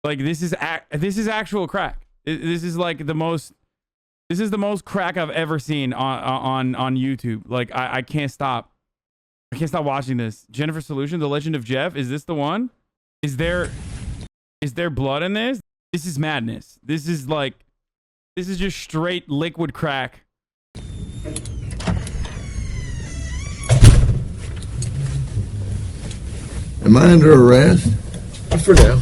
Like this is actual crack. This is like the most. This is the most crack I've ever seen on YouTube. Like I can't stop. I can't stop watching this. Jennifer Solution, The Legend of Jeff. Is this the one? Is there blood in this? This is madness. This is just straight liquid crack. Am I under arrest? For now.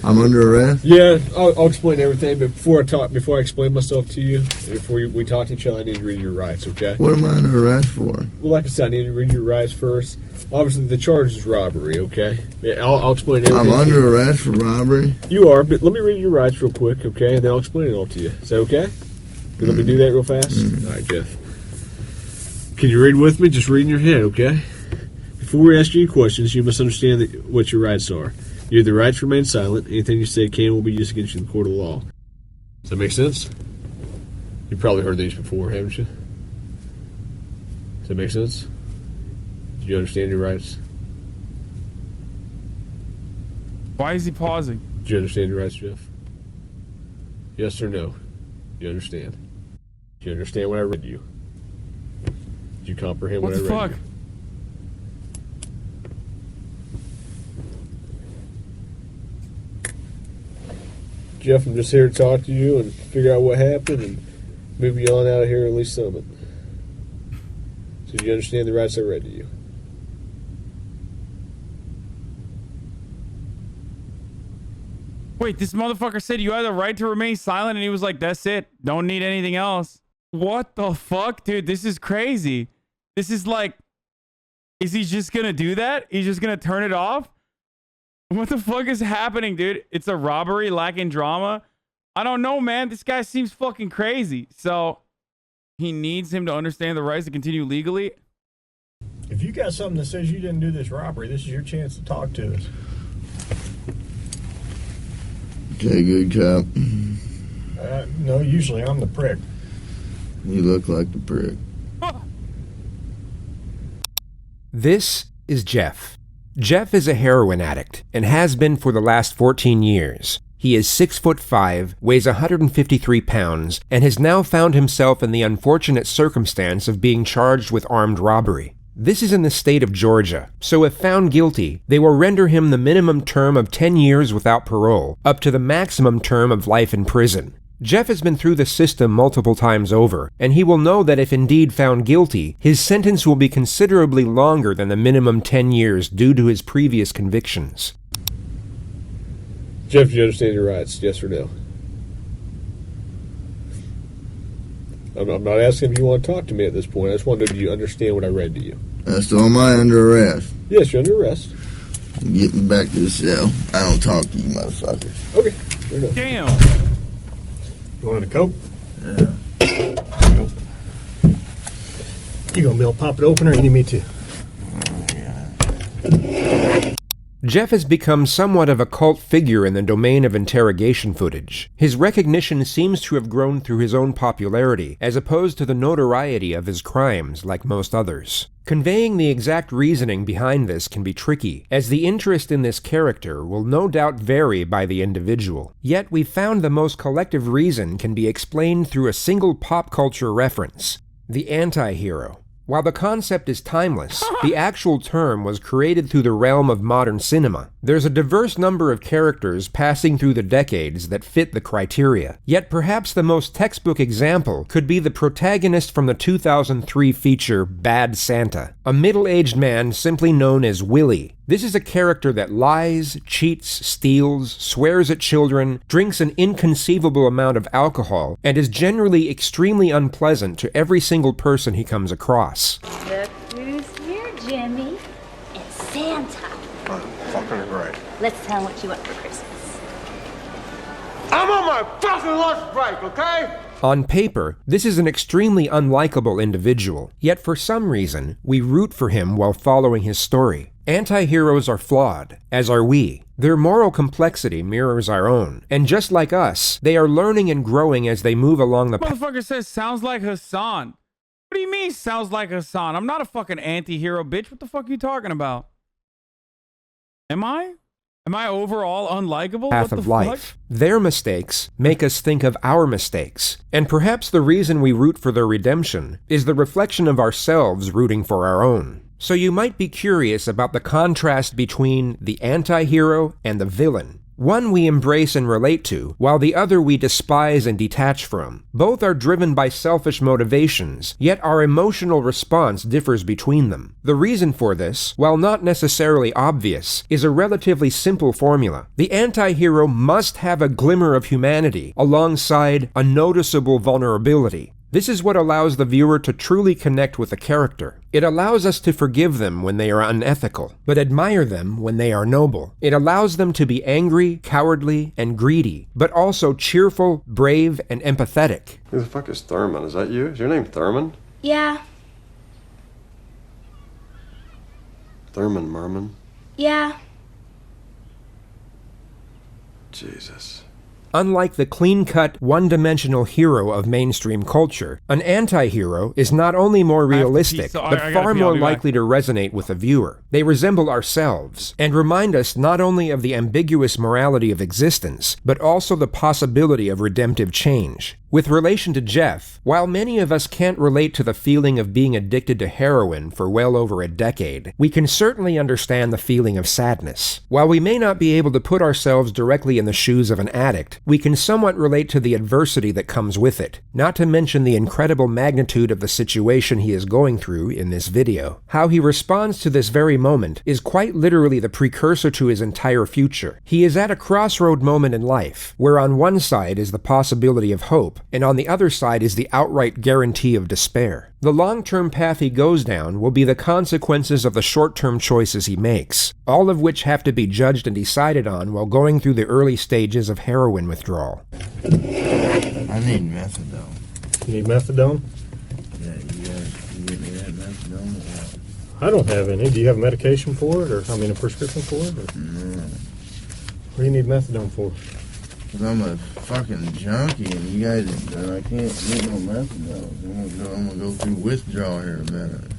I'm under arrest? Yeah, I'll explain everything, but before I explain myself to you, before we talk to each other, I need to read your rights, okay? What am I under arrest for? Well, like I said, I need to read your rights first. Obviously, the charge is robbery, okay? Yeah, I'll explain everything. I'm under arrest for robbery? You are, but let me read your rights real quick, okay? And then I'll explain it all to you. Is that okay? Let me do that real fast? All right, Jeff. Can you read with me? Just read in your head, okay? Before we ask you any questions, you must understand what your rights are. You have the right to remain silent. Anything you say can will be used against you in the court of law. Does that make sense? You've probably heard these before, haven't you? Does that make sense? Do you understand your rights? Why is he pausing? Do you understand your rights, Jeff? Yes or no? You understand? Do you understand what I read to you? Do you comprehend what I read What the fuck? to you? Jeff, I'm just here to talk to you and figure out what happened and move you on out of here, at least some of it. So do you understand the rights I read to you? Wait, this motherfucker said you had the right to remain silent, and he was like, that's it. Don't need anything else. What the fuck, dude? This is crazy. This is like, is he just gonna do that? He's just gonna turn it off? What the fuck is happening, dude? It's a robbery lacking drama. I don't know, man. This guy seems fucking crazy. So he needs him to understand the rights to continue legally. If you got something that says you didn't do this robbery, this is your chance to talk to us. Okay, good cop. No, usually I'm the prick. You look like the prick. This is Jeff. Jeff is a heroin addict and has been for the last 14 years. He is 6'5", weighs 153 pounds, and has now found himself in the unfortunate circumstance of being charged with armed robbery. This is in the state of Georgia, so if found guilty, they will render him the minimum term of 10 years without parole, up to the maximum term of life in prison. Jeff has been through the system multiple times over, and he will know that if indeed found guilty, his sentence will be considerably longer than the minimum 10 years due to his previous convictions. Jeff, do you understand your rights? Yes or no? I'm not asking if you want to talk to me at this point. I just want to know, do you understand what I read to you? So am I under arrest? Yes, you're under arrest. I'm getting back to the cell. I don't talk to you motherfuckers. Okay, fair enough. Damn. You want a Coke? Yeah. You gonna be able to pop it open, or you need me to? Jeff has become somewhat of a cult figure in the domain of interrogation footage. His recognition seems to have grown through his own popularity, as opposed to the notoriety of his crimes like most others. Conveying the exact reasoning behind this can be tricky, as the interest in this character will no doubt vary by the individual. Yet we've found the most collective reason can be explained through a single pop culture reference: the anti-hero. While the concept is timeless, the actual term was created through the realm of modern cinema. There's a diverse number of characters passing through the decades that fit the criteria. Yet perhaps the most textbook example could be the protagonist from the 2003 feature Bad Santa, a middle-aged man simply known as Willie. This is a character that lies, cheats, steals, swears at children, drinks an inconceivable amount of alcohol, and is generally extremely unpleasant to every single person he comes across. Look who's here, Jimmy. It's Santa. Oh, fucking great. Let's tell him what you want for Christmas. I'm on my fucking lunch break, okay? On paper, this is an extremely unlikable individual, yet for some reason, we root for him while following his story. Anti-heroes are flawed, as are we. Their moral complexity mirrors our own, and just like us, they are learning and growing as they move along the path. Motherfucker says sounds like Hasan. What do you mean sounds like Hasan? I'm not a fucking anti-hero, bitch. What the fuck are you talking about? Am I? Am I overall unlikable? Path What of the life. fuck? Their mistakes make us think of our mistakes, and perhaps the reason we root for their redemption is the reflection of ourselves rooting for our own. So you might be curious about the contrast between the anti-hero and the villain. One we embrace and relate to, while the other we despise and detach from. Both are driven by selfish motivations, yet our emotional response differs between them. The reason for this, while not necessarily obvious, is a relatively simple formula. The anti-hero must have a glimmer of humanity, alongside a noticeable vulnerability. This is what allows the viewer to truly connect with the character. It allows us to forgive them when they are unethical, but admire them when they are noble. It allows them to be angry, cowardly, and greedy, but also cheerful, brave, and empathetic. Who the fuck is Thurman? Is that you? Is your name Thurman? Yeah, Thurman Merman? yeah. Jesus. Unlike the clean-cut, one-dimensional hero of mainstream culture, an anti-hero is not only more realistic, but far more likely to resonate with the viewer. They resemble ourselves, and remind us not only of the ambiguous morality of existence, but also the possibility of redemptive change. With relation to Jeff, while many of us can't relate to the feeling of being addicted to heroin for well over a decade, we can certainly understand the feeling of sadness. While we may not be able to put ourselves directly in the shoes of an addict, we can somewhat relate to the adversity that comes with it, not to mention the incredible magnitude of the situation he is going through in this video. How he responds to this very moment is quite literally the precursor to his entire future. He is at a crossroad moment in life, where on one side is the possibility of hope, and on the other side is the outright guarantee of despair. The long-term path he goes down will be the consequences of the short-term choices he makes, all of which have to be judged and decided on while going through the early stages of heroin withdrawal. I need methadone. You need methadone? Yeah, you guys can get me that methadone or what? I don't have any. Do you have medication for it, or a prescription for it? Or? No. What do you need methadone for? Because I'm a fucking junkie and you guys, I can't get no methadone. I'm gonna go through withdrawal here in a minute.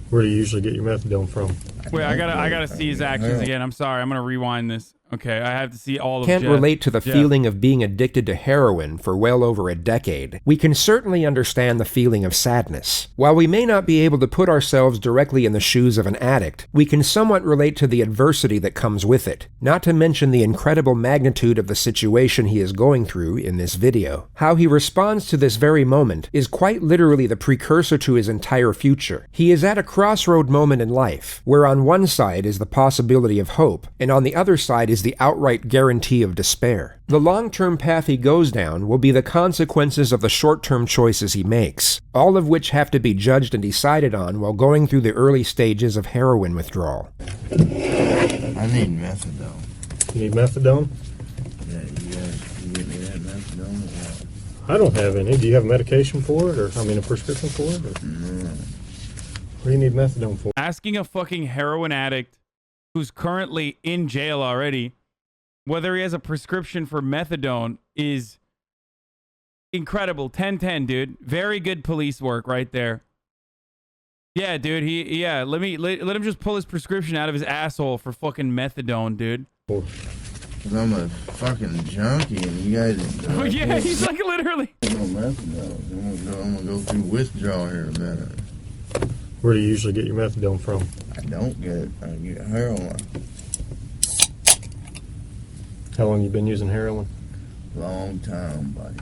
Where do you usually get your methadone from? Wait, I gotta see his actions again. I'm sorry. I'm gonna rewind this. Okay, I have to see all of Can't Jeff. relate to the feeling of being addicted to heroin for well over a decade. We can certainly understand the feeling of sadness. While we may not be able to put ourselves directly in the shoes of an addict, we can somewhat relate to the adversity that comes with it, not to mention the incredible magnitude of the situation he is going through in this video. How he responds to this very moment is quite literally the precursor to his entire future. He is at a crossroad moment in life, where on one side is the possibility of hope, and on the other side is the outright guarantee of despair. The long-term path he goes down will be the consequences of the short-term choices he makes, all of which have to be judged and decided on while going through the early stages of heroin withdrawal. I need methadone. You need methadone? Yeah, you guys can get me that methadone or what? I don't have any. Do you have medication for it, or a prescription for it? Or? No. What do you need methadone for? Asking a fucking heroin addict who's currently in jail already whether he has a prescription for methadone is incredible. 10-10, dude. Very good police work right there. Yeah, dude. Let him just pull his prescription out of his asshole for fucking methadone, dude. Because I'm a fucking junkie and you guys... Oh, yeah, he's like literally... No methadone. I'm gonna go through withdrawal here in a minute. Where do you usually get your methadone from? I don't get it. I get heroin. How long you been using heroin? Long time, buddy.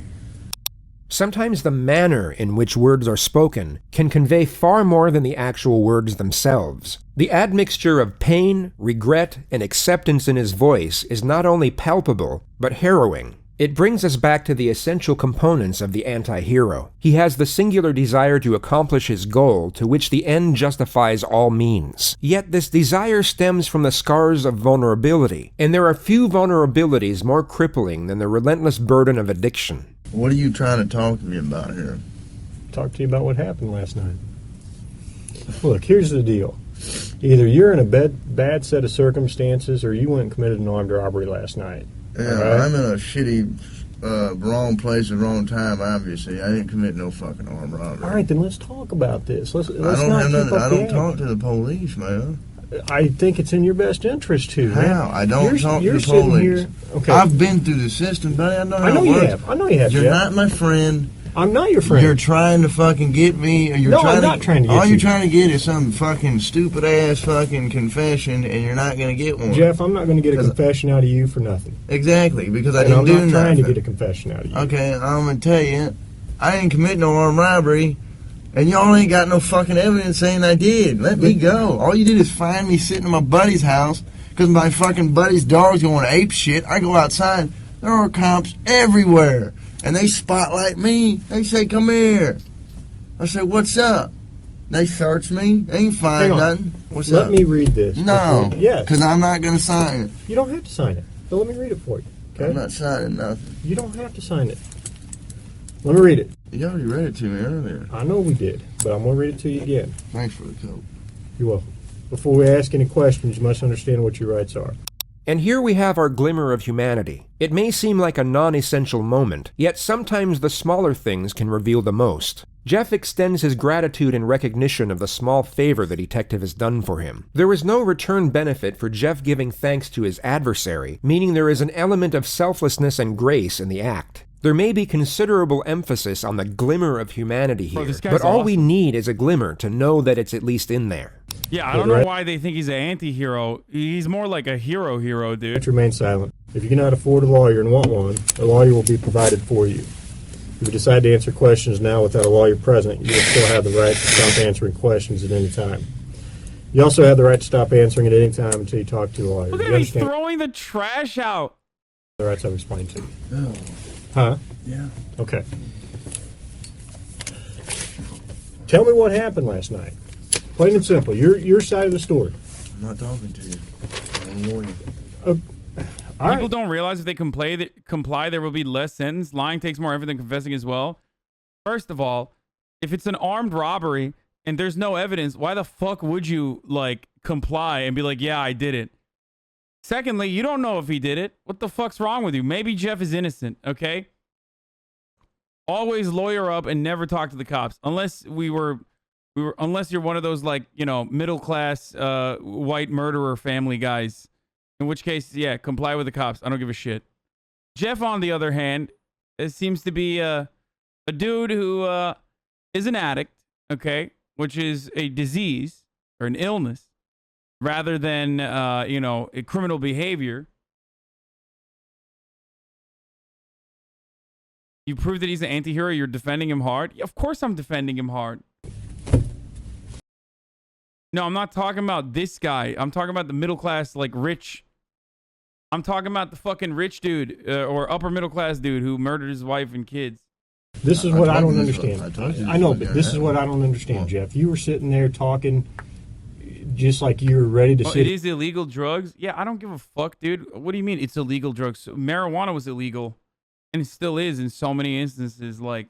Sometimes the manner in which words are spoken can convey far more than the actual words themselves. The admixture of pain, regret, and acceptance in his voice is not only palpable, but harrowing. It brings us back to the essential components of the anti-hero. He has the singular desire to accomplish his goal, to which the end justifies all means. Yet this desire stems from the scars of vulnerability, and there are few vulnerabilities more crippling than the relentless burden of addiction. What are you trying to talk to me about here? Talk to you about what happened last night. Look, here's the deal. Either you're in a bad set of circumstances, or you went and committed an armed robbery last night. Yeah, right? I'm in a shitty, wrong place at the wrong time, obviously. I didn't commit no fucking armed robbery. All right, then let's talk about this. Let's I don't not have keep nothing. up I the don't act. talk to the police, man. I think it's in your best interest to. Man. How? I don't talk you're to sitting police. here. Okay. I've been through the system, buddy. I know how it you works. have. I know you have. You're Jeff. not my friend. I'm not your friend. You're trying to fucking get me. Or I'm not trying to get all you. you're trying to get is some fucking stupid ass fucking confession, and you're not going to get one. Jeff, I'm not going to get a confession out of you for nothing. Exactly, because I And didn't I'm do not nothing. trying to get a confession out of you. Okay, I'm going to tell you, I didn't commit no armed robbery, and y'all ain't got no fucking evidence saying I did. Let me go. All you did is find me sitting in my buddy's house because my fucking buddy's dog's going ape shit. I go outside. There are cops everywhere. And they spotlight me. They say, come here. I say, what's up? They search me. They ain't find nothing. What's up? Let me read this. No. Yes. Because I'm not going to sign it. You don't have to sign it. But let me read it for you. Okay? I'm not signing nothing. You don't have to sign it. Let me read it. You already read it to me earlier. I know we did, but I'm going to read it to you again. Thanks for the coat. You're welcome. Before we ask any questions, you must understand what your rights are. And here we have our glimmer of humanity. It may seem like a non-essential moment, yet sometimes the smaller things can reveal the most. Jeff extends his gratitude in recognition of the small favor the detective has done for him. There is no return benefit for Jeff giving thanks to his adversary, meaning there is an element of selflessness and grace in the act. There may be considerable emphasis on the glimmer of humanity here, but all we need is a glimmer to know that it's at least in there. Yeah, I don't know why they think he's an anti-hero. He's more like a hero, dude. Remain silent. If you cannot afford a lawyer and want one, a lawyer will be provided for you. If you decide to answer questions now without a lawyer present, you will still have the right to stop answering questions at any time. You also have the right to stop answering at any time until you talk to a lawyer. Look at him, he's throwing the trash out. The rights I've explained to you. Oh. Huh? Yeah. Okay. Tell me what happened last night. Plain and simple. Your side of the story. I'm not talking to you. I'm a lawyer. People don't realize if they comply, there will be less sentence. Lying takes more effort than confessing as well. First of all, if it's an armed robbery and there's no evidence, why the fuck would you, like, comply and be like, yeah, I did it? Secondly, you don't know if he did it. What the fuck's wrong with you? Maybe Jeff is innocent, okay? Always lawyer up and never talk to the cops. Unless unless you're one of those, like, you know, middle-class white murderer family guys. In which case, yeah, comply with the cops. I don't give a shit. Jeff, on the other hand, seems to be a dude who is an addict, okay? Which is a disease or an illness rather than, you know, a criminal behavior. You prove that he's an anti-hero. You're defending him hard. Yeah, of course I'm defending him hard. No, I'm not talking about this guy. I'm talking about the middle class, like, rich. I'm talking about the fucking rich dude or upper middle class dude who murdered his wife and kids. This is what I don't understand. I know, but this is what I don't understand, Jeff. You were sitting there talking just like you were ready to sit. It is illegal drugs? Yeah, I don't give a fuck, dude. What do you mean it's illegal drugs? Marijuana was illegal, and it still is in so many instances. Like,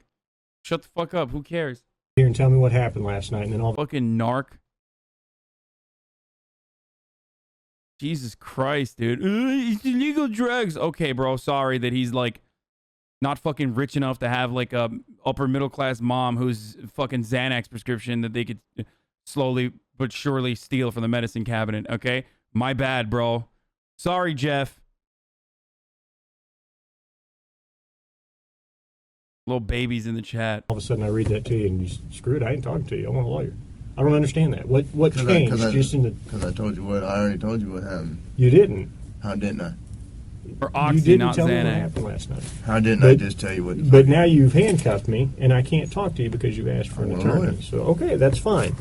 shut the fuck up. Who cares? Here and tell me what happened last night, and then I'll fucking narc. Jesus Christ, dude. It's illegal drugs. Okay, bro. Sorry that he's, like, not fucking rich enough to have, like, a upper middle class mom who's fucking Xanax prescription that they could slowly but surely steal from the medicine cabinet, okay? My bad, bro. Sorry, Jeff. Little babies in the chat. all of a sudden I read that to you and you screw it, I ain't talking to you. I want a lawyer. I don't understand that. What changed just in the... Because I told you what, I already told you what happened. You didn't. How didn't I? Or Oxy, you didn't not tell me what Xanax. happened last night. How didn't I just tell you what? But now you've handcuffed me, and I can't talk to you because you asked for an I'm a attorney. lawyer. So, okay, that's fine.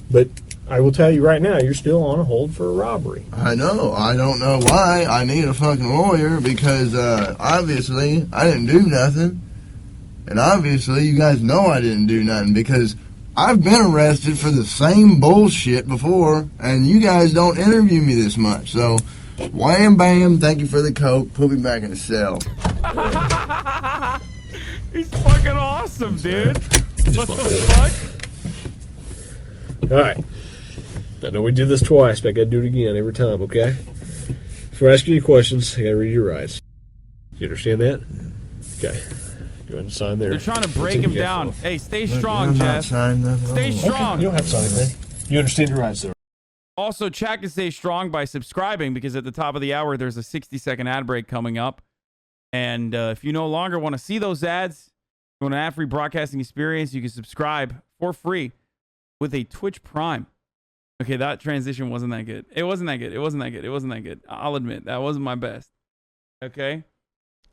But I will tell you right now, you're still on a hold for a robbery. I know. I don't know why I need a fucking lawyer because obviously I didn't do nothing. And obviously you guys know I didn't do nothing because I've been arrested for the same bullshit before and you guys don't interview me this much. So, wham bam, thank you for the coke, put me back in the cell. He's fucking awesome, dude. What the fuck? All right. I know we did this twice, but I got to do it again every time, okay? Before I ask you any questions, I got to read your rights. You understand that? Okay. Go ahead and sign there. They're trying to break him down. Hey, stay strong, I'm not Jeff. signing nothing. Stay strong. You don't have to sign anything. You understand your rights, though. Also, chat can stay strong by subscribing because at the top of the hour, there's a 60-second ad break coming up. And if you no longer want to see those ads, you want an ad-free broadcasting experience, you can subscribe for free with a Twitch Prime. Okay, that transition wasn't that good. It wasn't that good. It wasn't that good. It wasn't that good. I'll admit, that wasn't my best. Okay?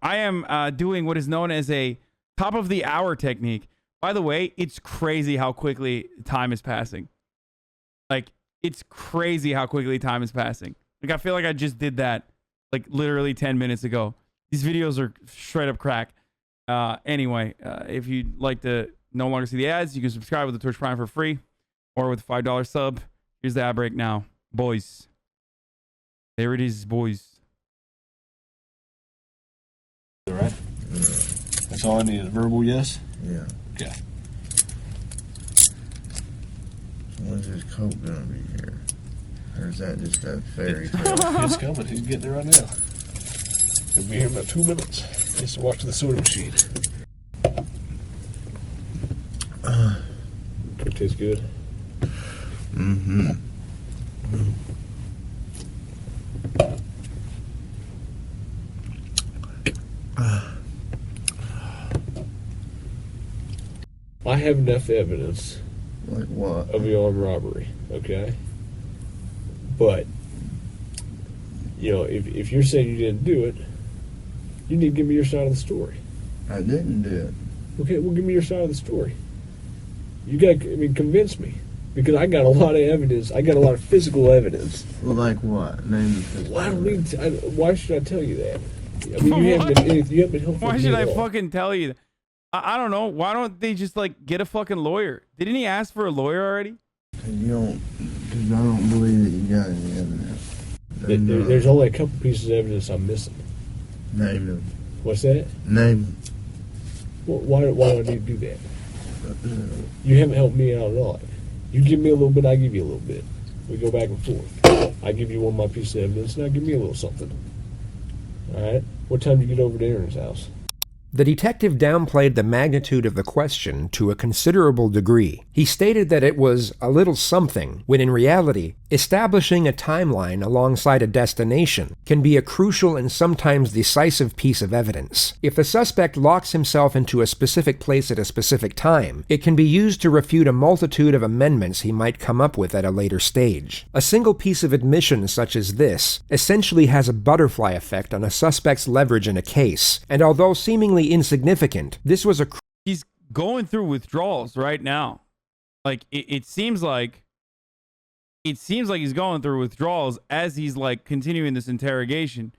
I am doing what is known as a top of the hour technique. By the way, it's crazy how quickly time is passing. Like, it's crazy how quickly time is passing. Like, I feel like I just did that, like, literally 10 minutes ago. These videos are straight up crack. Anyway, if you'd like to no longer see the ads, you can subscribe with the Twitch Prime for free or with a $5 sub. Here's the ad break now. Boys. There it is, boys. All right. That's all I need. A verbal yes? Yeah. Okay. When's this coat gonna be here? Or is that just a fairy tale? It's coming. He's getting it right now. He'll be here in about 2 minutes. Just to watch the soda machine. It tastes good. Mm-hmm. I have enough evidence Like what? of the armed robbery, okay? But, you know, if you're saying you didn't do it, you need to give me your side of the story. I didn't do it. Okay, well, give me your side of the story. You got, I mean, convince me. Because I got a lot of evidence. I got a lot of physical evidence. Well, like what? Name the physical Well, I don't evidence. need to, why should I tell you that? I mean, you haven't been helpful. Why to should me I at all. fucking tell you that? I don't know. Why don't they just, like, get a fucking lawyer? Didn't he ask for a lawyer already? Because I don't believe that you got any evidence. There's only a couple pieces of evidence I'm missing. Name them. What's that? Name them. Well, why do I need to do that? You haven't helped me out at all. You give me a little bit, I give you a little bit. We go back and forth. I give you one of my pieces of evidence, now give me a little something. All right? What time do you get over to Aaron's house? The detective downplayed the magnitude of the question to a considerable degree. He stated that it was a little something, when in reality, establishing a timeline alongside a destination can be a crucial and sometimes decisive piece of evidence. If the suspect locks himself into a specific place at a specific time, it can be used to refute a multitude of amendments he might come up with at a later stage. A single piece of admission such as this essentially has a butterfly effect on a suspect's leverage in a case, and although seemingly insignificant, this was a He's going through withdrawals right now. Like, it seems like he's going through withdrawals as he's, like, continuing this interrogation,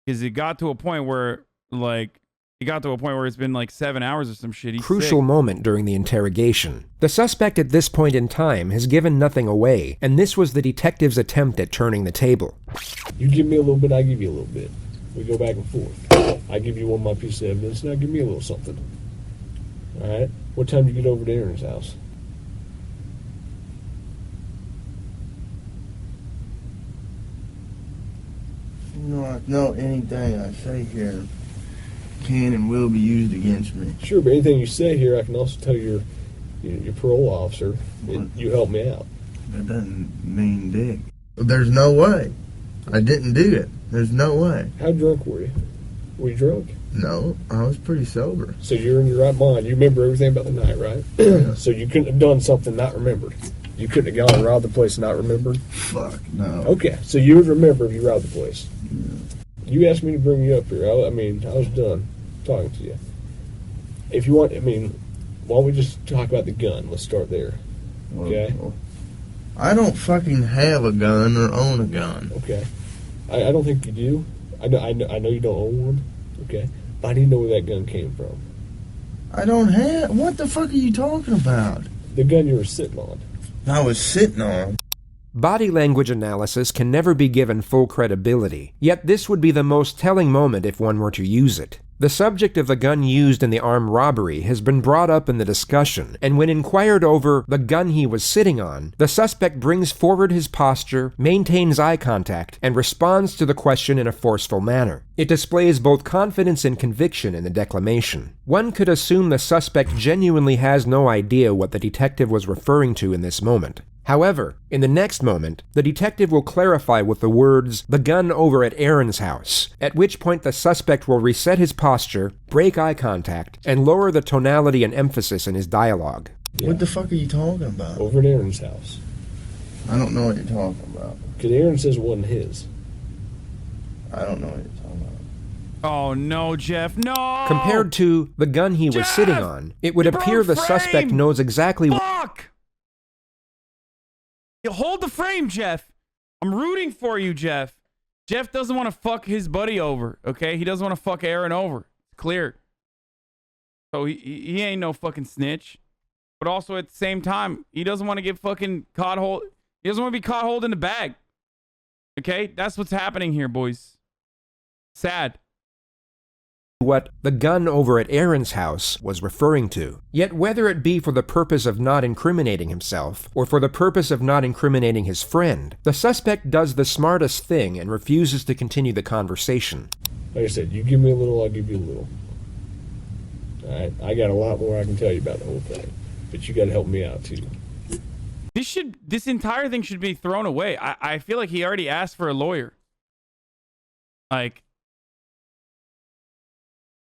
because it got to a point where it's been like 7 hours or some shit. He's crucial sick. moment during the interrogation. The suspect at this point in time has given nothing away, and this was the detective's attempt at turning the table. You give me a little bit, I give you a little bit. We go back and forth. I give you one of my pieces of evidence, now give me a little something. All right? What time do you get over to Aaron's house? No, anything I say here can and will be used against me. Sure, but anything you say here, I can also tell your parole officer that you helped me out. That doesn't mean dick. There's no way. I didn't do it. There's no way. How drunk were you? Were you drunk? No, I was pretty sober. So you're in your right mind. You remember everything about the night, right? Yeah. So you couldn't have done something not remembered. You couldn't have gone and robbed the place and not remembered? Fuck, no. Okay, so you would remember if you robbed the place. Yeah. You asked me to bring you up here. I was done talking to you. If you want, why don't we just talk about the gun? Let's start there. Okay? Well, I don't fucking have a gun or own a gun. Okay. I don't think you do. I know you don't own one. Okay. But I need to know where that gun came from. I don't have... What the fuck are you talking about? The gun you were sitting on. I was sitting on. Body language analysis can never be given full credibility, yet this would be the most telling moment if one were to use it. The subject of the gun used in the armed robbery has been brought up in the discussion, and when inquired over the gun he was sitting on, the suspect brings forward his posture, maintains eye contact, and responds to the question in a forceful manner. It displays both confidence and conviction in the declamation. One could assume the suspect genuinely has no idea what the detective was referring to in this moment. However, in the next moment, the detective will clarify with the words, "the gun over at Aaron's house," at which point the suspect will reset his posture, break eye contact, and lower the tonality and emphasis in his dialogue. Yeah. What the fuck are you talking about? Over at Aaron's house. I don't know what you're talking about. Because Aaron says it wasn't his. I don't know what you're talking about. Oh no, Jeff, no! Compared to the gun he was Jeff! sitting on, it would You appear the broke suspect frame! knows exactly what. Fuck! You hold the frame, Jeff. I'm rooting for you, Jeff. Jeff doesn't want to fuck his buddy over, okay? He doesn't want to fuck Aaron over. It's clear. So he ain't no fucking snitch. But also at the same time, he doesn't want to get fucking caught hold. He doesn't want to be caught holding the bag. Okay? That's what's happening here, boys. Sad. What the gun over at Aaron's house was referring to. Yet whether it be for the purpose of not incriminating himself, or for the purpose of not incriminating his friend, the suspect does the smartest thing and refuses to continue the conversation. Like I said, you give me a little, I'll give you a little. Alright? I got a lot more I can tell you about the whole thing. But you gotta help me out too. This entire thing should be thrown away. I feel like he already asked for a lawyer. Like,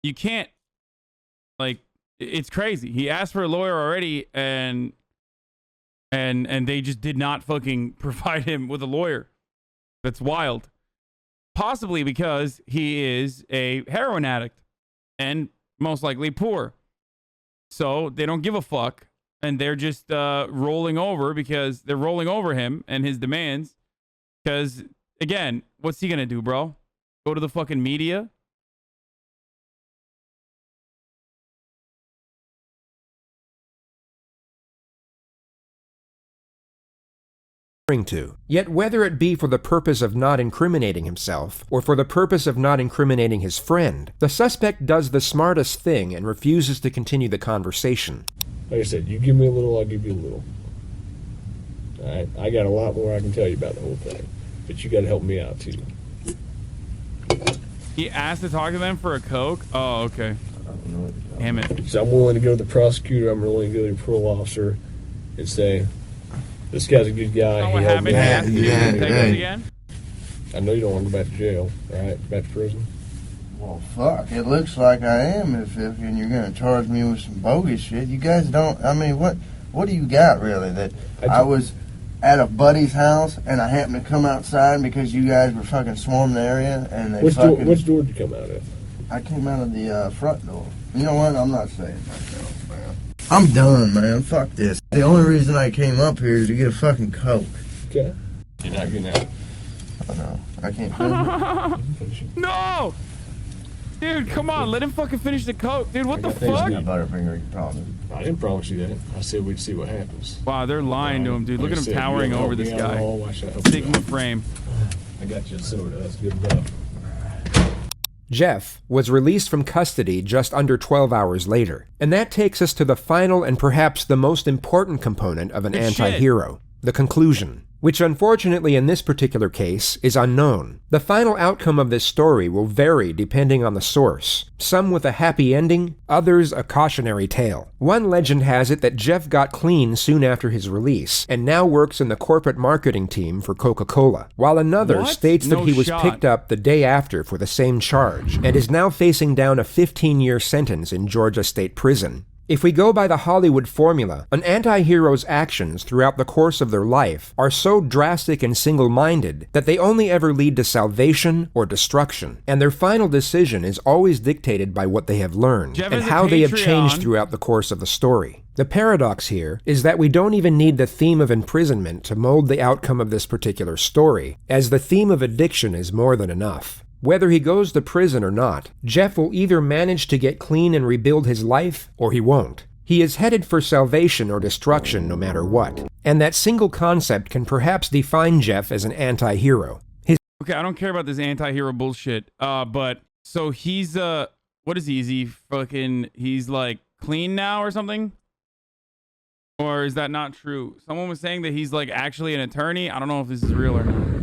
you can't, like, it's crazy. He asked for a lawyer already, and they just did not fucking provide him with a lawyer. That's wild. Possibly because he is a heroin addict and most likely poor. So they don't give a fuck, and they're just rolling over because they're rolling over him and his demands. Because, again, what's he gonna do, bro? Go to the fucking media? To. Yet whether it be for the purpose of not incriminating himself, or for the purpose of not incriminating his friend, the suspect does the smartest thing and refuses to continue the conversation. Like I said, you give me a little, I'll give you a little. Alright? I got a lot more I can tell you about the whole thing. But you gotta help me out too. He asked to talk to them for a Coke? Oh, okay. Damn it. So I'm willing to go to the prosecutor, I'm willing to go to the parole officer and say, this guy's a good guy. Know He what helped happened? me He out. asked to do yeah, the detectives yeah. again? I know you don't want to go back to jail, right? Back to prison. Well, fuck. It looks like I am if and you're going to charge me with some bogus shit. You guys don't, I mean, what do you got, really? That I was at a buddy's house and I happened to come outside because you guys were fucking swarming the area and they Which fucking... door did you come out of? I came out of the front door. You know what? I'm not saying myself, man. I'm done, man. Fuck this. The only reason I came up here is to get a fucking Coke. Okay. You're not getting out. Oh, no. I can't finish it. No! Dude, come on. Let him fucking finish the Coke. Dude, what the Things fuck? got Butterfinger, you promise. I didn't promise you that. I said we'd see what happens. Wow, they're lying to him, dude. Look Like at I him said, towering you help over this me out guy. all, why should I help you Sigma out? frame. I got you a soda. That's good enough. Jeff was released from custody just under 12 hours later, and that takes us to the final and perhaps the most important component of an Good shit. anti-hero, the conclusion, which unfortunately in this particular case is unknown. The final outcome of this story will vary depending on the source, some with a happy ending, others a cautionary tale. One legend has it that Jeff got clean soon after his release, and now works in the corporate marketing team for Coca-Cola, while another What? states that No he was shot. picked up the day after for the same charge, and is now facing down a 15-year sentence in Georgia State Prison. If we go by the Hollywood formula, an anti-hero's actions throughout the course of their life are so drastic and single-minded that they only ever lead to salvation or destruction, and their final decision is always dictated by what they have learned Jeff and has a how they have Patreon. changed throughout the course of the story. The paradox here is that we don't even need the theme of imprisonment to mold the outcome of this particular story, as the theme of addiction is more than enough. Whether he goes to prison or not, Jeff will either manage to get clean and rebuild his life, or he won't. He is headed for salvation or destruction no matter what, and that single concept can perhaps define Jeff as an anti-hero. Okay, I don't care about this anti-hero bullshit. But so he's what is he? Is he fucking? He's like clean now or something? Or is that not true? Someone was saying that he's like actually an attorney. I don't know if this is real or not.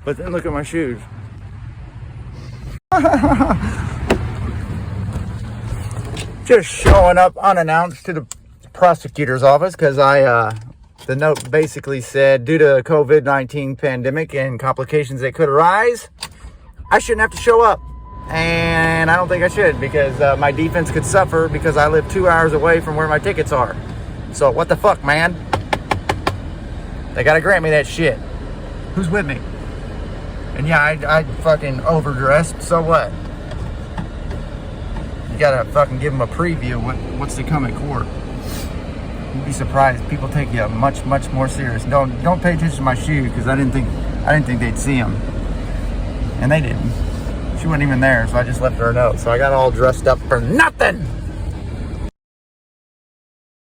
But then look at my shoes. Just showing up unannounced to the prosecutor's office because the note basically said, due to COVID-19 pandemic and complications that could arise, I shouldn't have to show up. And I don't think I should, because my defense could suffer because I live 2 hours away from where my tickets are. So what the fuck, man? They gotta grant me that shit. Who's with me? And yeah, I fucking overdressed, so what? You gotta fucking give them a preview of what's to come in court. You'd be surprised. People take you much more serious. Don't pay attention to my shoe, because I didn't think they'd see them. And they didn't. She wasn't even there, so I just left her a note. So I got all dressed up for nothing.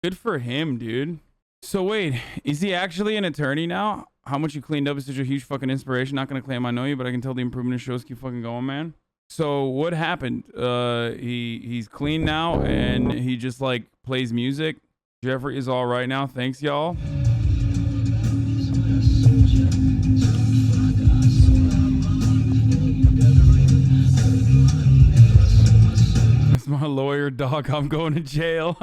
Good for him, dude. So wait, is he actually an attorney now? How much you cleaned up is such a huge fucking inspiration. Not gonna claim I know you, but I can tell the improvement in shows keep fucking going, man. So what happened? He's clean now, and he just like plays music. Jeffrey is all right now. Thanks, y'all. That's my lawyer, dog. I'm going to jail.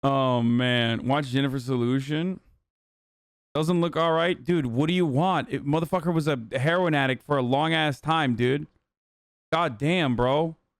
Oh man, watch Jennifer's Solution. Doesn't look all right, dude. What do you want? Motherfucker was a heroin addict for a long ass time, dude. God damn, bro.